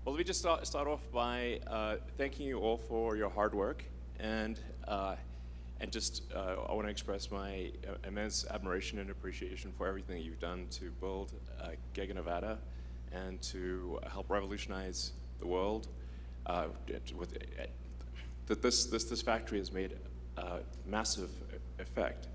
Well, let me just start off by thanking you all for your hard work, and just I want to express my immense admiration and appreciation for everything that you've done to build Giga Nevada and to help revolutionize the world. This factory has made a massive effect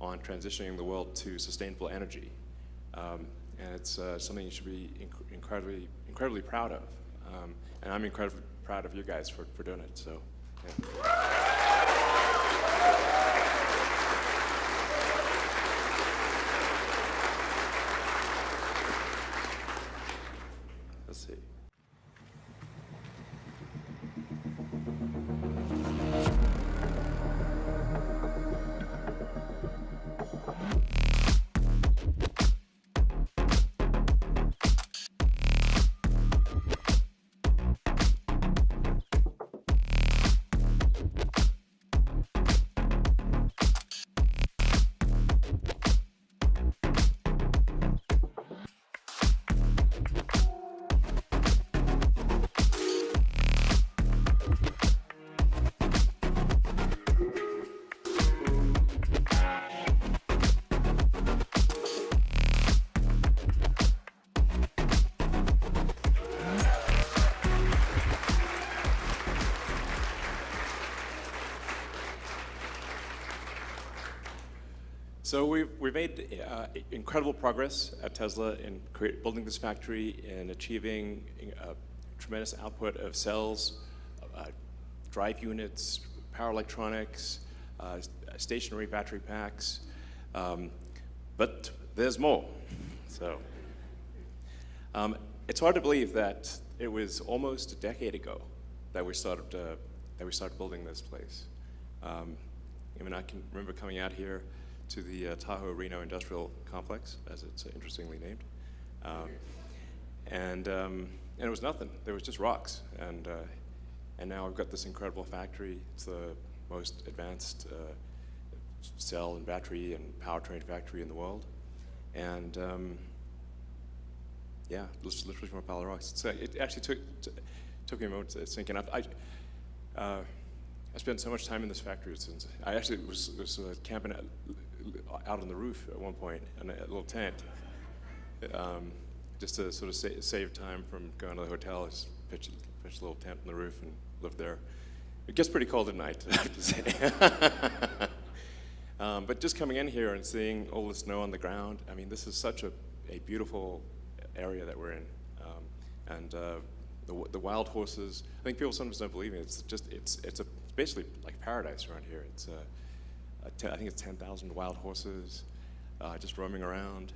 on transitioning the world to sustainable energy, and it's something you should be incredibly proud of. And I'm incredibly proud of you guys for doing it. So, yeah. Let's see. So we've made incredible progress at Tesla in building this factory and achieving a tremendous output of cells, drive units, power electronics, stationary battery packs, but there's more. So it's hard to believe that it was almost a decade ago that we started building this place. I mean, I can remember coming out here to the Tahoe Reno Industrial Complex, as it's interestingly named, and it was nothing. There was just rocks, and now we've got this incredible factory. It's the most advanced cell and battery and powertrain factory in the world, and yeah, literally from a pile of rocks. So it actually took me a moment to sink in. I spent so much time in this factory since I actually was camping out on the roof at one point in a little tent, just to sort of save time from going to the hotel. I just pitched a little tent on the roof and lived there. It gets pretty cold at night, I have to say. But just coming in here and seeing all the snow on the ground, I mean, this is such a beautiful area that we're in, and the wild horses. I think people sometimes don't believe me. It's basically like paradise around here. It's I think it's 10,000 wild horses just roaming around.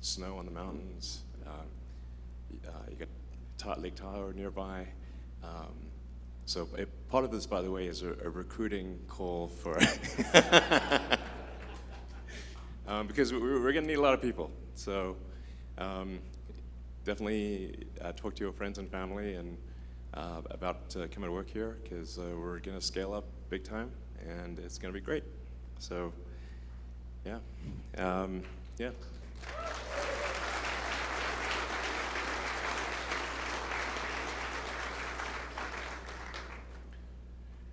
Snow on the mountains. You got Lake Tahoe nearby. So part of this, by the way, is a recruiting call for because we're going to need a lot of people. So definitely talk to your friends and family and about coming to work here, because we're going to scale up big time, and it's going to be great. So, yeah, yeah.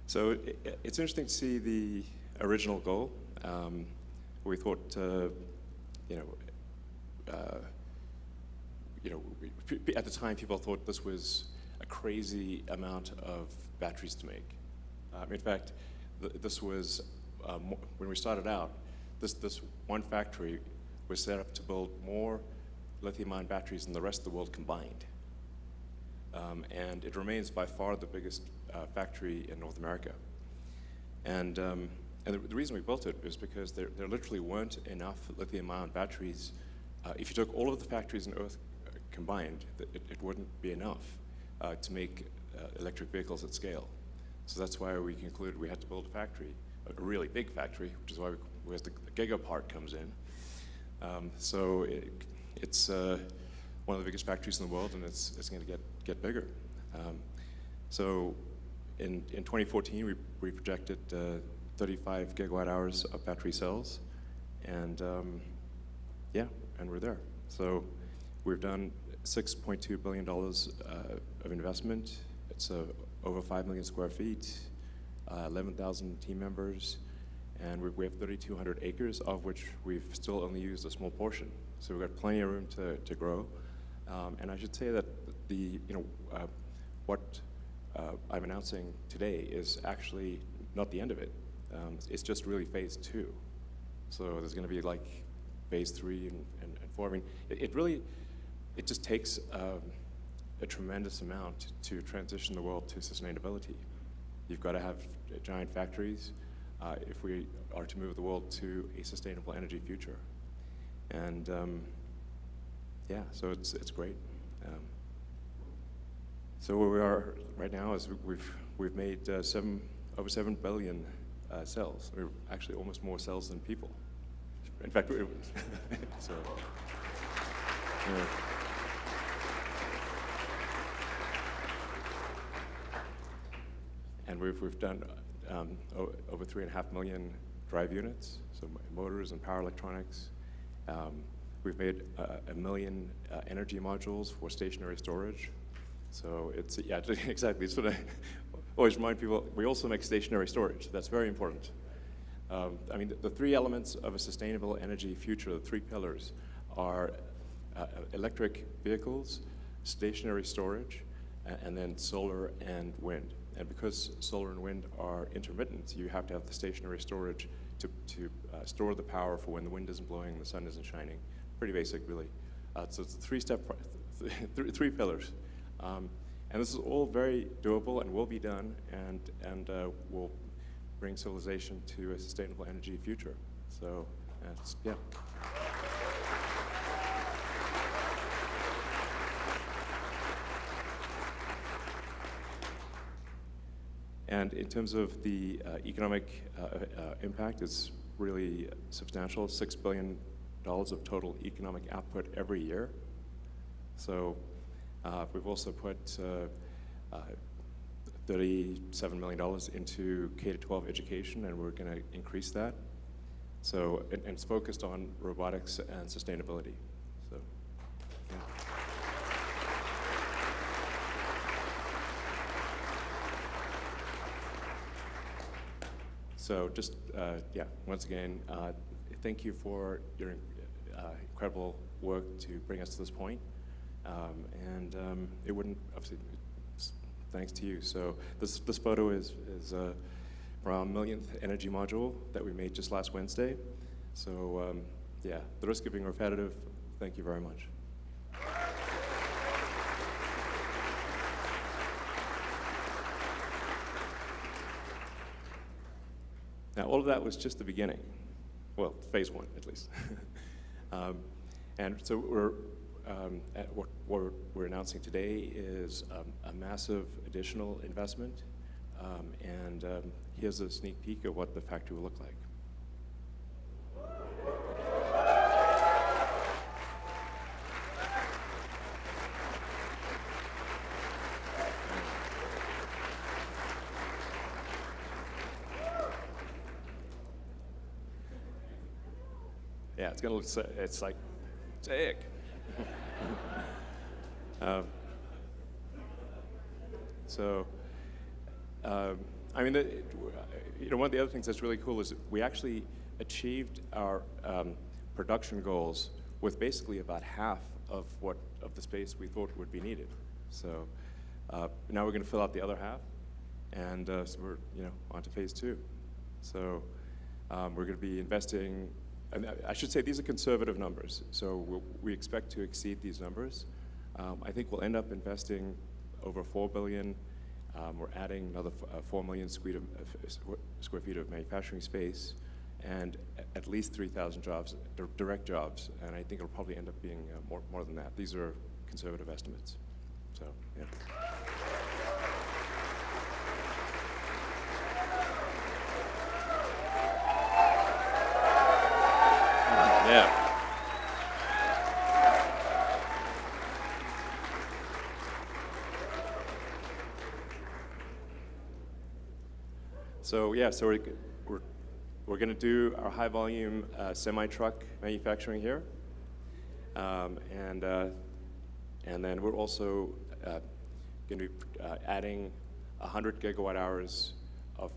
So it's interesting to see the original goal. We thought, at the time, people thought this was a crazy amount of batteries to make. In fact, this was, when we started out, this one factory was set up to build more lithium-ion batteries than the rest of the world combined. And it remains by far the biggest factory in North America. And the reason we built it is because there literally weren't enough lithium-ion batteries. If you took all of the factories on Earth combined, it wouldn't be enough to make electric vehicles at scale. So that's why we concluded we had to build a factory, a really big factory, which is why where the Giga part comes in. So it's one of the biggest factories in the world, and it's going to get bigger. So in 2014, we projected 35 gigawatt hours of battery cells, and yeah, and we're there. So we've done $6.2 billion of investment. It's over 5 million square feet, 11,000 team members, and we have 3,200 acres, of which we've still only used a small portion. So we've got plenty of room to grow. And I should say that what I'm announcing today is actually not the end of it. It's just really phase 2. So there's going to be like phase 3 and 4. I mean, it just takes a tremendous amount to transition the world to sustainability. You've got to have giant factories if we are to move the world to a sustainable energy future. And yeah, so it's great. So where we are right now is we've made over 7 billion cells. We're actually almost more cells than people. In fact, so. Yeah. And we've done over 3.5 million drive units, so motors and power electronics. We've made 1 million energy modules for stationary storage. So it's, yeah, exactly. It's what I always remind people. We also make stationary storage. That's very important. I mean, the 3 elements of a sustainable energy future, the 3 pillars, are electric vehicles, stationary storage, and then solar and wind. And because solar and wind are intermittent, you have to have the stationary storage to store the power for when the wind isn't blowing and the sun isn't shining. Pretty basic, really. So it's a 3 pillars. And this is all very doable and will be done, and will bring civilization to a sustainable energy future. So, yeah. And in terms of the economic impact, it's really substantial, $6 billion of total economic output every year. So we've also put $37 million into K-12 education, and we're going to increase that. So, and it's focused on robotics and sustainability. So, yeah. So just, yeah, once again, thank you for your incredible work to bring us to this point. And it wouldn't, obviously, thanks to you. So this photo is from our 1,000,000th energy module that we made just last Wednesday. So yeah, the risk of being repetitive, thank you very much. Now, all of that was just the beginning. Well, phase 1, at least. And so what we're announcing today is a massive additional investment. And here's a sneak peek of what the factory will look like. Yeah, it's gonna look. It's like sick. I mean, one of the other things that's really cool is we actually achieved our production goals with basically about half of the space we thought would be needed. So now we're going to fill out the other half, and so we're on to phase 2. So we're going to be investing. And I should say these are conservative numbers, so we expect to exceed these numbers. I think we'll end up investing over $4 billion. We're adding another 4 million square feet of manufacturing space, and at least 3,000 jobs, direct jobs, and I think it'll probably end up being more than that. These are conservative estimates. So, yeah. Yeah. So yeah, so we're going to do our high volume semi-truck manufacturing here, and And then we're also going to be adding 100 gigawatt hours of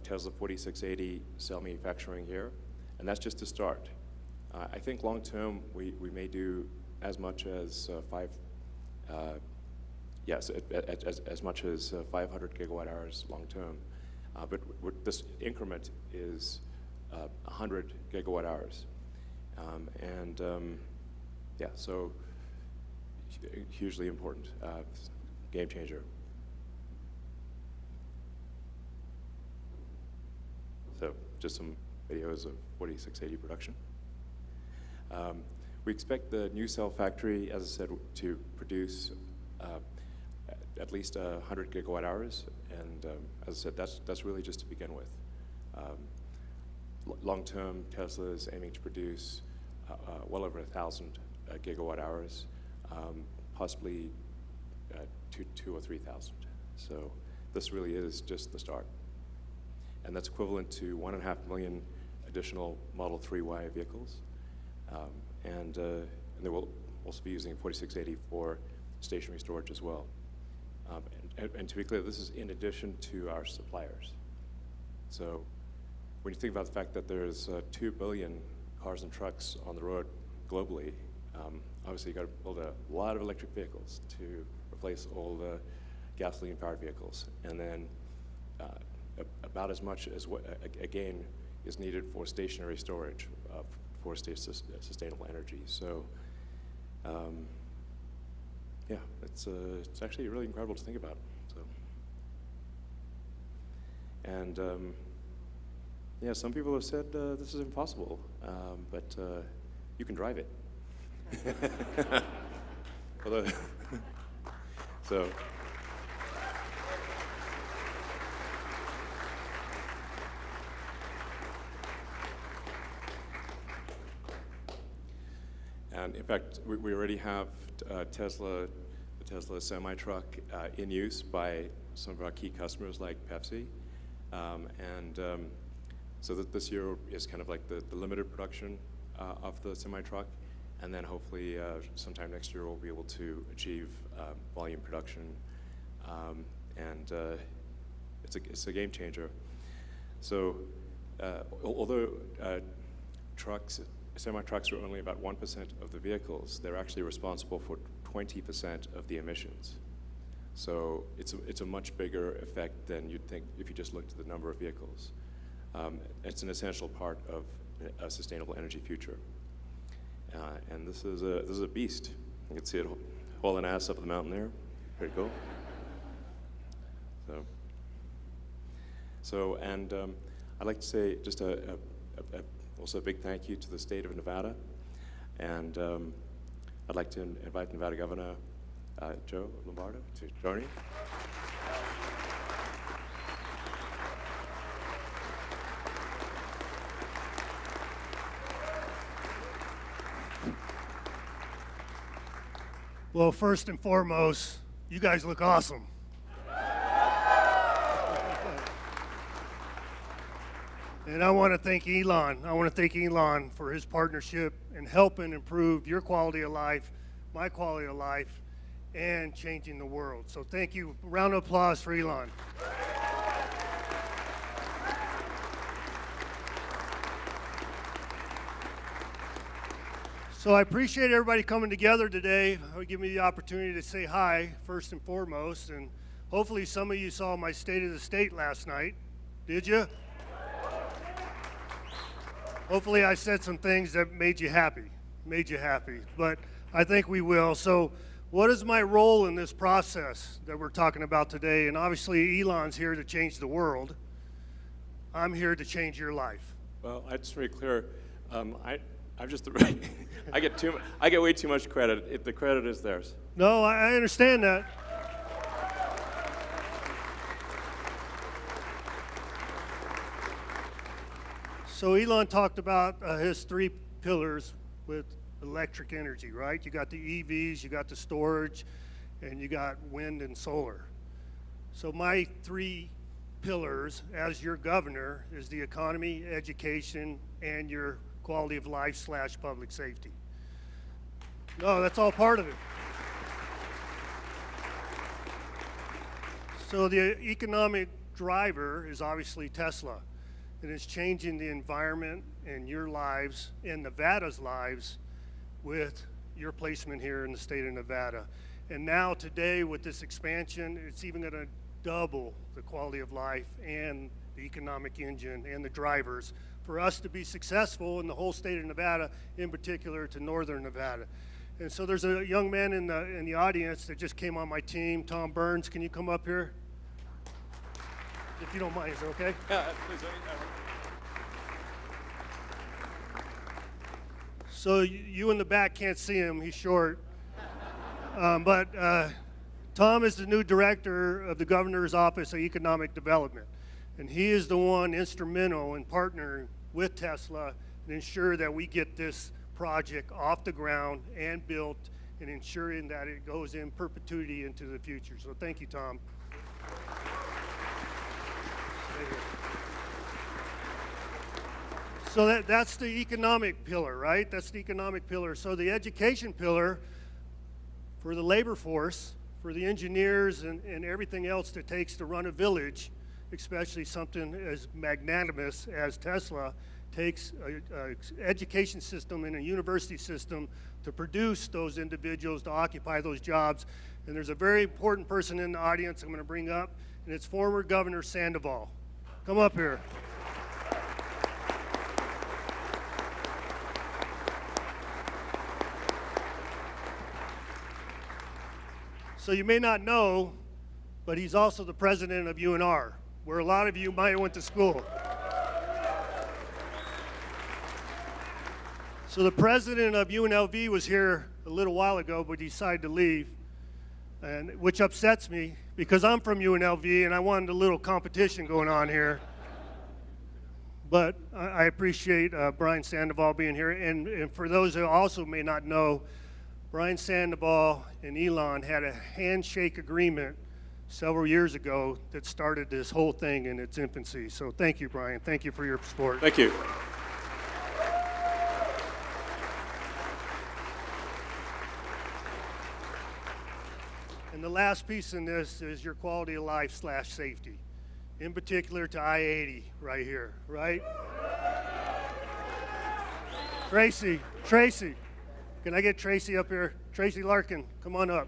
Tesla 4680 cell manufacturing here, and that's just to start. I think long term we may do as much as as much as 500 gigawatt hours long term, but this increment is 100 gigawatt hours, so hugely important, game changer. So just some videos of 4680 production. We expect the new cell factory, as I said, to produce at least 100 gigawatt hours, and as I said, that's really just to begin with. Long-term, Tesla is aiming to produce well over 1,000 gigawatt hours, possibly 2,000 or 3,000. So this really is just the start. And that's equivalent to 1.5 million additional Model 3Y vehicles. And they will also be using 4680 for stationary storage as well. And to be clear, this is in addition to our suppliers. So when you think about the fact that there's 2 billion cars and trucks on the road globally, obviously you've got to build a lot of electric vehicles to replace all the gasoline-powered vehicles. And then about as much as again is needed for stationary storage for sustainable energy. So yeah, it's actually really incredible to think about. So and yeah, some people have said this is impossible, but you can drive it. Although, so. And in fact, we already have the Tesla semi-truck in use by some of our key customers like Pepsi. So that this year is kind of like the limited production of the semi-truck. And then hopefully sometime next year we'll be able to achieve volume production. It's a game changer. So although semi-trucks are only about 1% of the vehicles, they're actually responsible for 20% of the emissions. So it's a much bigger effect than you'd think if you just looked at the number of vehicles. It's an essential part of a sustainable energy future. And this is a beast. You can see it hauling ass up the mountain there. Pretty cool. And I'd like to say just also a big thank you to the state of Nevada, and I'd like to invite Nevada Governor Joe Lombardo to join me. Well, first and foremost, you guys look awesome. And I want to thank Elon. I want to thank Elon for his partnership in helping improve your quality of life, my quality of life, and changing the world. So thank you. A round of applause for Elon. So I appreciate everybody coming together today. Give me the opportunity to say hi, first and foremost. And hopefully some of you saw my State of the State last night. Did you? Hopefully I said some things that made you happy. But I think we will. So what is my role in this process that we're talking about today? And obviously Elon's here to change the world. I'm here to change your life. Well, I just want to be clear. I'm just I get way too much credit. The credit is theirs. No, I understand that. So Elon talked about his 3 pillars with electric energy, right? You got the EVs, you got the storage, and you got wind and solar. So my 3 pillars as your governor is the economy, education, and your quality of life / public safety. No, that's all part of it. So the economic driver is obviously Tesla. And it's changing the environment and your lives and Nevada's lives with your placement here in the state of Nevada. And now today with this expansion, it's even going to double the quality of life and the economic engine and the drivers for us to be successful in the whole state of Nevada, in particular to northern Nevada. And so there's a young man in the audience that just came on my team, Tom Burns. Can you come up here? If you don't mind, is it okay? Yeah, please. So you in the back can't see him, he's short. But Tom is the new director of the Governor's Office of Economic Development. And he is the one instrumental in partnering with Tesla and ensure that we get this project off the ground and built and ensuring that it goes in perpetuity into the future. So thank you, Tom. So that's the economic pillar, right? That's the economic pillar. So the education pillar for the labor force, for the engineers and everything else that takes to run a village, especially something as magnanimous as Tesla, takes an education system and a university system to produce those individuals, to occupy those jobs. And there's a very important person in the audience I'm going to bring up, and it's former Governor Sandoval. Come up here. So you may not know, but he's also the president of UNR, where a lot of you might have went to school. So the president of UNLV was here a little while ago, but decided to leave, and which upsets me because I'm from UNLV and I wanted a little competition going on here. But I appreciate Brian Sandoval being here. And for those who also may not know, Brian Sandoval and Elon had a handshake agreement several years ago that started this whole thing in its infancy. So thank you, Brian. Thank you for your support. Thank you. And the last piece in this is your quality of life / safety, in particular to I-80 right here, right? Tracy, can I get Tracy up here? Tracy Larkin, come on up.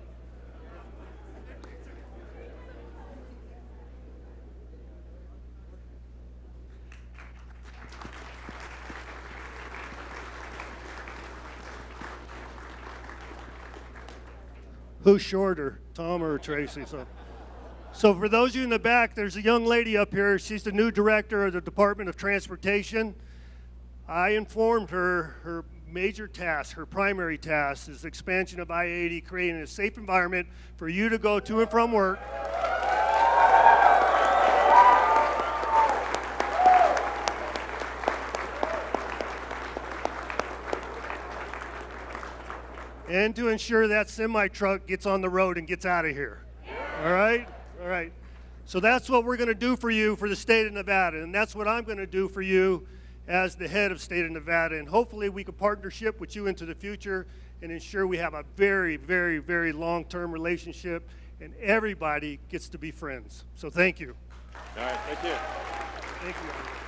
Who's shorter, Tom or Tracy? So for those of you in the back, there's a young lady up here. She's the new director of the Department of Transportation. I informed her her major task, her primary task, is expansion of I-80, creating a safe environment for you to go to and from work. And to ensure that semi-truck gets on the road and gets out of here. All right? All right. So that's what we're going to do for you for the state of Nevada, and that's what I'm going to do for you as the head of state of Nevada. And hopefully we can partnership with you into the future and ensure we have a very, very, very long-term relationship and everybody gets to be friends. So thank you. All right, thank you. Thank you.